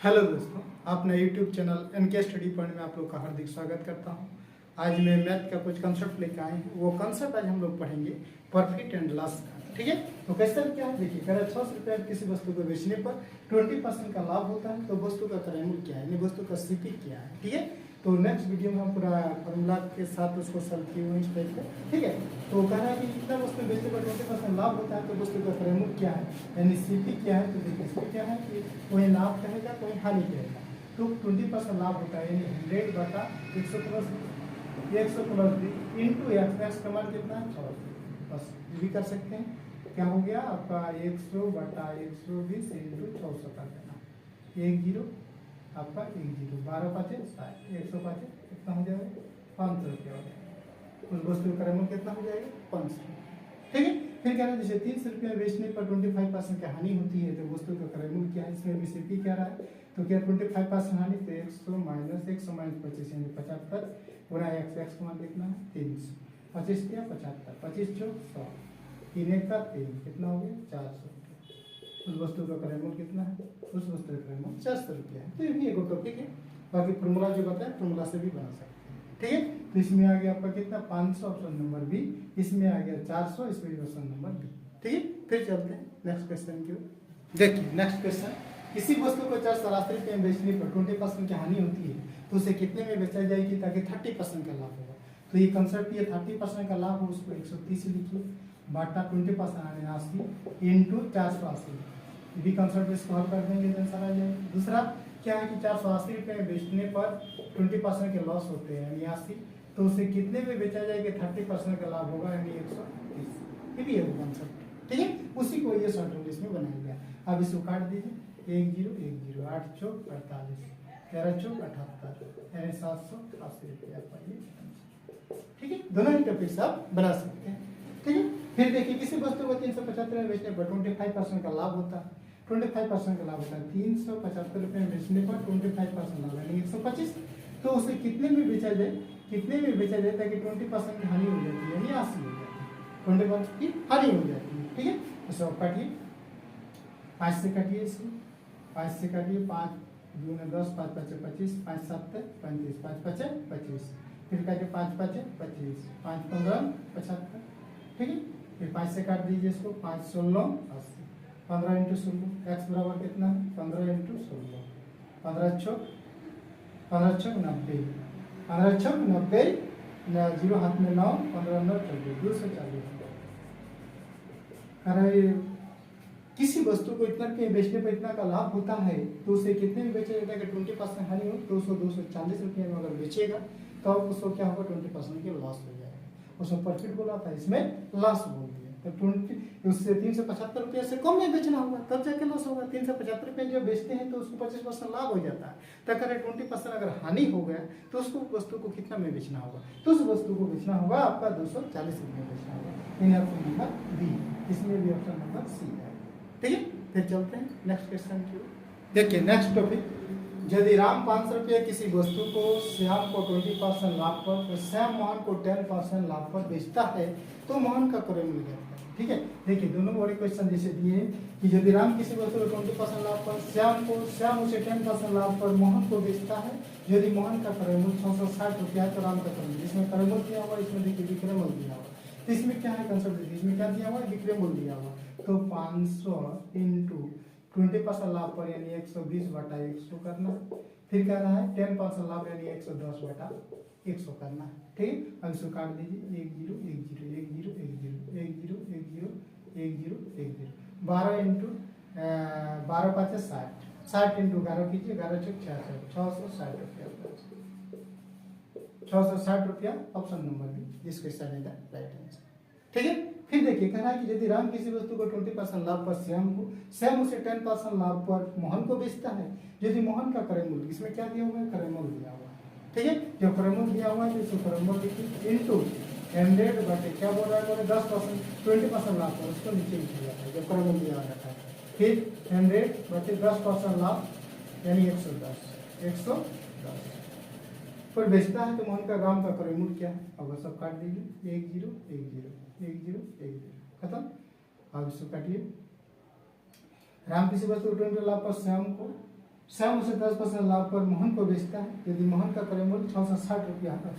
Hello दोस्तों, अपने YouTube channel NK study point में आप लोग का हार्दिक स्वागत करता हूं। आज मैं मैथ का कुछ कंसेप्ट लेकर आए हैं। वो कंसेप्ट आज हम लोग पढ़ेंगे प्रॉफिट एंड लॉस का। ठीक है, तो कैसे क्या है देखिए, अगर 600 रुपये किसी वस्तु को बेचने पर 20% का लाभ होता है तो वस्तु का क्रय मूल्य क्या है, यानी वस्तु का सीपी क्या है। ठीक है, तो नेक्स्ट वीडियो में हम पूरा फॉर्मूला के साथ उसको सॉल्व किए हुए इस टाइप पे। ठीक है, तो कह रहा है कि कितना वस्तु बेचने पर 20% लाभ होता है तो वस्तु का क्रय मूल्य क्या है, यानी सीपी क्या है। तो देखिए इसमें क्या है कि कोई लाभ कहेगा कोई हानि कहेगा। तो 20% लाभ होता है यानी 100 बटा 100 प्लस 100 प्लस इंटू एक्स का मान कितना है 600। बस ये भी कर सकते हैं। क्या हो गया आपका 100 बटा 120 इंटू 600 कर देना, 1 जीरो आपका 1 जीरो 12 पाँचे 60, 100 पाँचे कितना हो जाएगा 500 रुपया हो जाएगा। उस वस्तु का क्रय मूल्य कितना हो जाएगा 500। ठीक है, फिर कह रहा है जैसे 300 रुपया बेचने पर 25% की हानि होती है तो वस्तु का क्रय मूल्य क्या है। इसमें भी सीपी क्या रहा है, तो क्या 25% हानि तो 100 माइनस 25 यानी 75 पूरा एक्स का मान कितना है 300, 25 क्या 75, 25 चौक 100, 3 एक का 3 कितना हो गया 400 रुपया। उस वस्तु का क्रय मूल्य कितना है, उस वस्तु का क्रय मूल्य 400 रुपया है। तो ये भी एक टॉपिक है, बाकी फॉर्मूला जो बताया फॉर्मूला से भी बना सकते हैं। ठीक है, तो इसमें आ गया आपका कितना 500 ऑप्शन नंबर बी, इसमें आ गया 400, इसमें भी ऑप्शन नंबर बी। ठीक है, फिर चलते हैं नेक्स्ट क्वेश्चन की ओर। देखिए नेक्स्ट क्वेश्चन, किसी वस्तु को 480 रुपये में बेचने पर 20% की हानि होती है तो उसे कितने में बेचा जाएगी ताकि 30% का लाभ होगा। तो ये कंसेप्ट ये 30% का लाभ हो उसको 130 लिखिए बाटा 20% आने 80 इंटू 480। भी कंसेप्ट इसको हल कर देंगे तो आंसर आ जाएगा। दूसरा क्या है कि 480 रुपये में बेचने पर 20% के लॉस होते हैं यानी 80, तो उसे कितने में बेचा जाएगा 30% का लाभ होगा यानी 130। ये भी है वो कंसेप्ट। ठीक है, उसी को ये शॉर्ट रूल इसमें बनाया गया। अब इसको काट दीजिए 1 0 1 0 8 चौक 48 13 चौक 78 यानी 780 रुपया पाइए। ठीक है, दोनों ही टॉपिक्स आप बना सकते हैं। ठीक है, फिर देखिए किसी वस्तु को 375 में बेचने पर 25% का लाभ होता है। 25% का लाभ होता है 375 रुपये में बेचने पर 25% लाभ यानी 125। तो उसे कितने में बेचा जाए, कितने में बेचा जाए ताकि 20% की हानि हो जाती है यानी 80 हो जाती है, 20% की हानि हो जाती है। ठीक है, तो सब काटिए 5 से काटिए इसको, 5 से काटिए 5 2 10 5 5 25 5 7 35 5 5 25 फिर काटिए 5 5 25 5 15 75। ठीक है, फिर 5 से काट दीजिए इसको 5 16 80 15 इंटू 16 एक्स बराबर कितना है 15 इंटू 16 15 चौक 90 15 चौक 90 जीरो हाथ में 9 15 9 24 240। अरे किसी वस्तु को इतना के बेचने पर इतना का लाभ होता है तो उसे कितने में बेचा जाता है कि 20% हानि हो तो उसको 240 रुपये में अगर बेचेगा तो उसको क्या होगा 20% के लॉस हो जाएगा। उसमें प्रॉफिट बोला था इसमें लॉस बोल दिया। तो 20 उससे 375 रुपये से कम में बेचना होगा तब जाके लॉस होगा। 375 रुपये जो बेचते हैं तो उसको 25% लाभ हो जाता है। तो अगर 20% अगर हानि हो गया तो उसको वस्तु को कितना में बेचना होगा, तो उस वस्तु को बेचना होगा आपका 240 रुपये बेचना होगा। इन ऑप्शन नंबर बी, इसमें भी ऑप्शन नंबर सी है। ठीक है, फिर चलते हैं नेक्स्ट क्वेश्चन की ओर। देखिए नेक्स्ट टॉपिक, यदि राम 500 रुपये किसी वस्तु को श्याम को 20% लाभ पर तो श्याम मोहन को 10% लाभ पर बेचता है तो मोहन का क्रय मूल्य क्या है। ठीक है, देखिए दोनों बड़े क्वेश्चन जैसे दिए कि यदि राम किसी वस्तु को 20% लाभ पर श्याम उसे 10% लाभ पर मोहन को बेचता है, यदि मोहन का क्रय मूल्य 660 रुपया तो राम का क्रय मूल्य, इसमें क्रय मूल्य दिया हुआ, इसमें देखिए विक्रय मूल्य दिया हुआ। तो इसमें क्या है कंसेप्ट देखिए, इसमें क्या दिया हुआ है विक्रय मूल्य दिया हुआ। तो 500 इंटू 20% लाभ पर यानी 120 बटा 100 करना। फिर क्या रहा है 10% लाभ यानी 110 बटा 100 करना है। ठीक है, अब इसको काट दीजिए 1 0 1 0 1 0 1 0 1 0 1 0 1 0 1 0 12 इंटू 12 5 60 60 इंटू 11 कीजिए 11 चौक 66 660 रुपया 660 रुपया option number B, this question is the right answer. ठीक है, फिर देखिए कह रहा है कि यदि राम किसी वस्तु को 20% लाभ पर श्याम उसे 10% लाभ पर मोहन को बेचता है, यदि मोहन का क्रय मूल्य, इसमें क्या दिया हुआ है क्रय मूल्य दिया हुआ है। ठीक है, जो क्रय मूल्य दिया हुआ है तो इसको क्रय मूल्य लिखिए इंटू 100 बटे क्या बोल रहा है 10% 20% लाभ पर उसको नीचे लिखा जाता है जो क्रय मूल्य दिया रहता है। फिर 100 बटे 10% लाभ यानी 110 पर बेचता है तो मोहन का राम का क्रय मूल्य क्या है। अब सब काट दीजिए 1 0 1 0 1 0 1 0 खत्म। अब इसको काटिए राम किसी वस्तु को 20 लाभ पर श्याम को श्याम उसे 10% लाभ पर मोहन को बेचता है। यदि मोहन का क्रय मूल्य 660 रुपया है,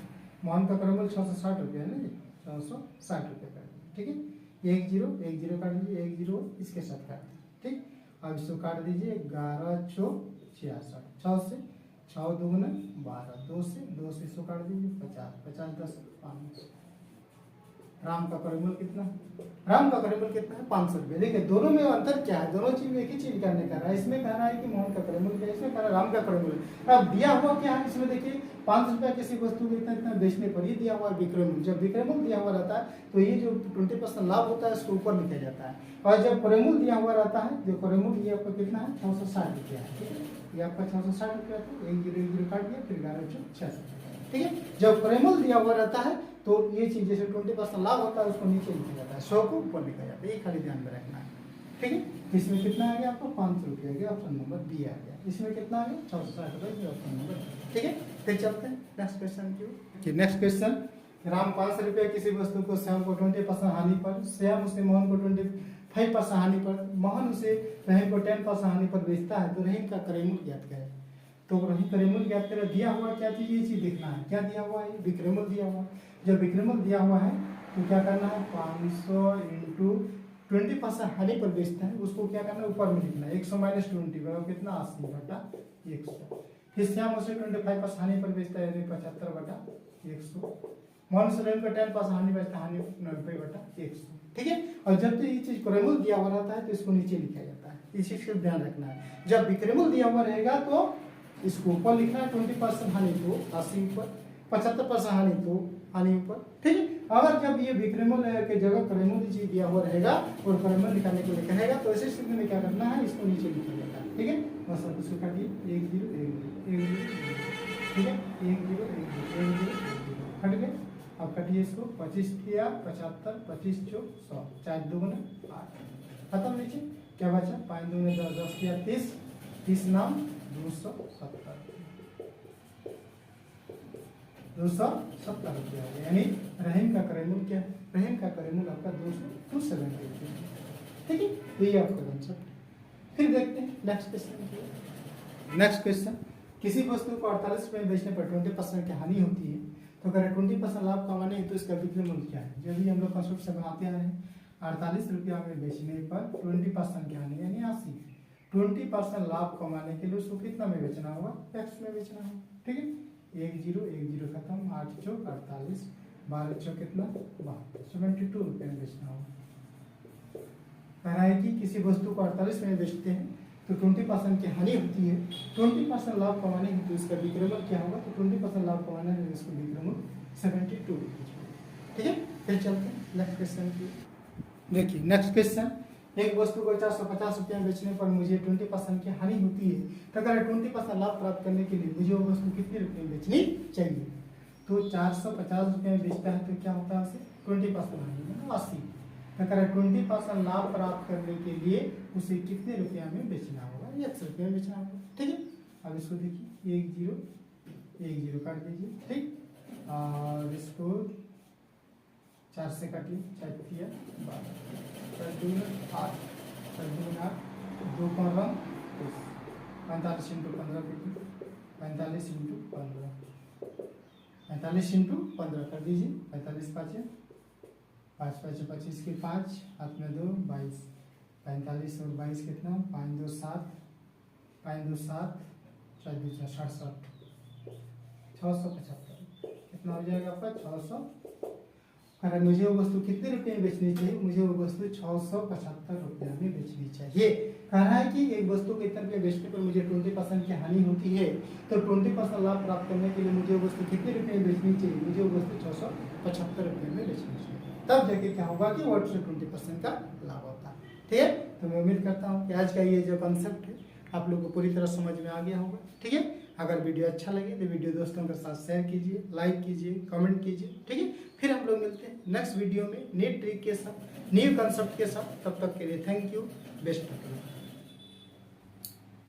मोहन का क्रय मूल्य 660 रुपया है ना जी, 660 रुपये कर दीजिए। ठीक है, 1 0 1 0 काट दीजिए, 1 0 इसके साथ काट दीजिए। ठीक, अब इसको काट दीजिए, 11 चौक 66, 6 से 6 दूगुना 12, 2 से इसको काट दीजिए, 50 50 10 5। राम का क्रय मूल्य कितना, राम का क्रय मूल्य कितना है 500 रुपये। देखिए दोनों में अंतर क्या है, दोनों चीज में एक ही चीज करने का रहा है। इसमें कह रहा है कि मोहन का क्रय मूल्य क्या है, इसमें कह रहा है राम का क्रय मूल्य। अब दिया हुआ क्या है इसमें, देखिए 5 रुपया किसी वस्तु को इतना इतना बेचने पर, ये दिया हुआ है विक्रय मूल्य। जब विक्रय मूल्य दिया हुआ रहता है तो ये जो 20% लाभ होता है इसको ऊपर लिखा जाता है। और जब क्रय मूल्य दिया हुआ रहता है, जो क्रय मूल्य ये आपका कितना है 660 रुपया है। ठीक है, ये आपका 660 रुपया था, 1 0 1 0 काट दिया, फिर 11 चौक 66। ठीक है, जब क्रय मूल्य दिया हुआ रहता है तो ये चीज जैसे 20% लाभ होता है उसको नीचे लिखा जाता है, 100 को ऊपर लिखा जाता है, ये खाली ध्यान में रखना है। ठीक है, इसमें कितना आ गया आपको 500 रुपया आ गया, ऑप्शन नंबर बी आ गया। इसमें कितना आ गया 660 रुपये, ऑप्शन नंबर। ठीक है, फिर चलते हैं नेक्स्ट क्वेश्चन की। नेक्स्ट क्वेश्चन, राम 500 रुपया किसी वस्तु को श्याम को 20% हानि पर, श्याम उसे मोहन को 25% हानि पर, मोहन उसे रहीम को 10% हानि पर बेचता है, तो रहीम का क्रय मूल्य ज्ञात करें। तो रहीम क्रय मूल्य ज्ञात करें, दिया हुआ क्या चीज, ये चीज देखना है, क्या दिया हुआ है, विक्रय मूल्य दिया हुआ है। जब विक्रय मूल्य दिया हुआ है तो क्या करना है, 500 इंटू 20% हानि पर बेचता है, उसको क्या करना है ऊपर में लिखना है, 100 माइनस 20 बराबर कितना 80 बटा 100। फिर श्याम उसे 25% हानि पर बेचता है, 75 बटा 100। मोहन से रहीम को 10% हानि बेचता है, हानि 90 बटा 100। ठीक है, और जब ये चीज क्रय मूल्य दिया हुआ रहता है तो इसको नीचे लिखा जाता है, इस चीज का ध्यान रखना है। जब विक्रय मूल्य दिया हुआ रहेगा तो इसको ऊपर लिखना है, 20% हानि तो 80 ऊपर, 75% हानि तो हानि ऊपर। ठीक है, अगर जब ये विक्रय मूल्य के जगह क्रय मूल्य चीज दिया हुआ रहेगा और क्रय मूल्य निकालने को लेकर रहेगा तो ऐसे स्थिति में क्या करना है, इसको नीचे लिखा जाता है। ठीक है, बस अब इसको काटिए, 1 0 1 0 1 0। ठीक है, 1 0 1 0 1 0 कट गए। अब कटिए इसको, 25 किया 75, 25 चौक 100, 4 दूगुना 8, खत्म। नीचे क्या बचा, 5 दूगुना 10, 10 किया 30, 30 नाम 270, 270 रुपया हो गया। यानी रहीम का क्रय मूल्य क्या है, रहीम का क्रय मूल्य आपका 270 रुपया। ठीक है, तो ये आपका कंसेप्ट। फिर देखते हैं नेक्स्ट क्वेश्चन। नेक्स्ट क्वेश्चन, किसी वस्तु को 48 रुपये में बेचने पर 20% की हानि होती है, तो अगर 20% लाभ कमाने तो इसका विक्रय मूल्य क्या है। जब भी हम लोग कंसेप्ट से बनाते आ रहे हैं, 48 रुपया में बेचने पर 20% की हानि यानी 80, 20% लाभ कमाने के लिए उसको कितना में बेचना होगा, एक्स में बेचना होगा। ठीक है, 1 0 1 0 खत्म, 8 चौक 48, 12 चौक कितना 72 रुपये में बेचना होगा। कह रहा है कि किसी वस्तु को 48 में बेचते हैं तो 20% की हानि होती है, 20% लाभ कमाने हेतु इसका विक्रय मूल्य क्या होगा, तो 20% लाभ कमाने हेतु इसको विक्रय मूल्य 72 रुपये। ठीक है, फिर चलते हैं नेक्स्ट क्वेश्चन की। देखिए नेक्स्ट क्वेश्चन, एक वस्तु को 450 रुपया बेचने पर मुझे 20% की हानि होती है, तो अगर 20% लाभ प्राप्त करने के लिए मुझे वो वस्तु कितने रुपये में बेचनी चाहिए। तो 450 रुपये में बेचता है तो क्या होता है उसे 20% हानि 80, अगर 20% लाभ प्राप्त करने के लिए उसे कितने रुपया में बेचना होगा, 100 रुपये में बेचना होगा। ठीक है, अब इसको देखिए 1 0 1 0 काट दीजिए। ठीक, और इसको 4 से काटिए, 4 किया 12, 4 2 8, 4 2 8, 2 का रंग 45 इंटू 15 देखिए, 45 इंटू 15, 45 इंटू 15 कर दीजिए, 45 5 5 5 25 के 5, हाथ में 2 22, 45 और 22 कितना 5 2 7, 5 2 7, 4 2 67, 675 कितना हो जाएगा आपका 600। अगर मुझे वो वस्तु कितने रुपए में बेचनी चाहिए, मुझे वो वस्तु 675 रुपया में बेचनी चाहिए। कह रहा है कि एक वस्तु के इतने रुपये बेचने पर मुझे 20% की हानि होती है, तो 20% लाभ प्राप्त करने के लिए मुझे वो वस्तु कितने रुपये में बेचनी चाहिए, मुझे वो वस्तु 675 रुपये में बेचनी चाहिए। तब जाके क्या होगा कि वर्ड से 20% का लाभ होता है। ठीक है, तो मैं उम्मीद करता हूँ कि आज का ये जो कंसेप्ट है आप लोग को पूरी तरह समझ में आ गया होगा। ठीक है, अगर वीडियो अच्छा लगे तो वीडियो दोस्तों के साथ शेयर कीजिए, लाइक कीजिए, कमेंट कीजिए। ठीक है, फिर हम लोग मिलते हैं नेक्स्ट वीडियो में न्यू ट्रिक के साथ, न्यू कंसेप्ट के साथ। तब तक के लिए थैंक यू, बेस्ट।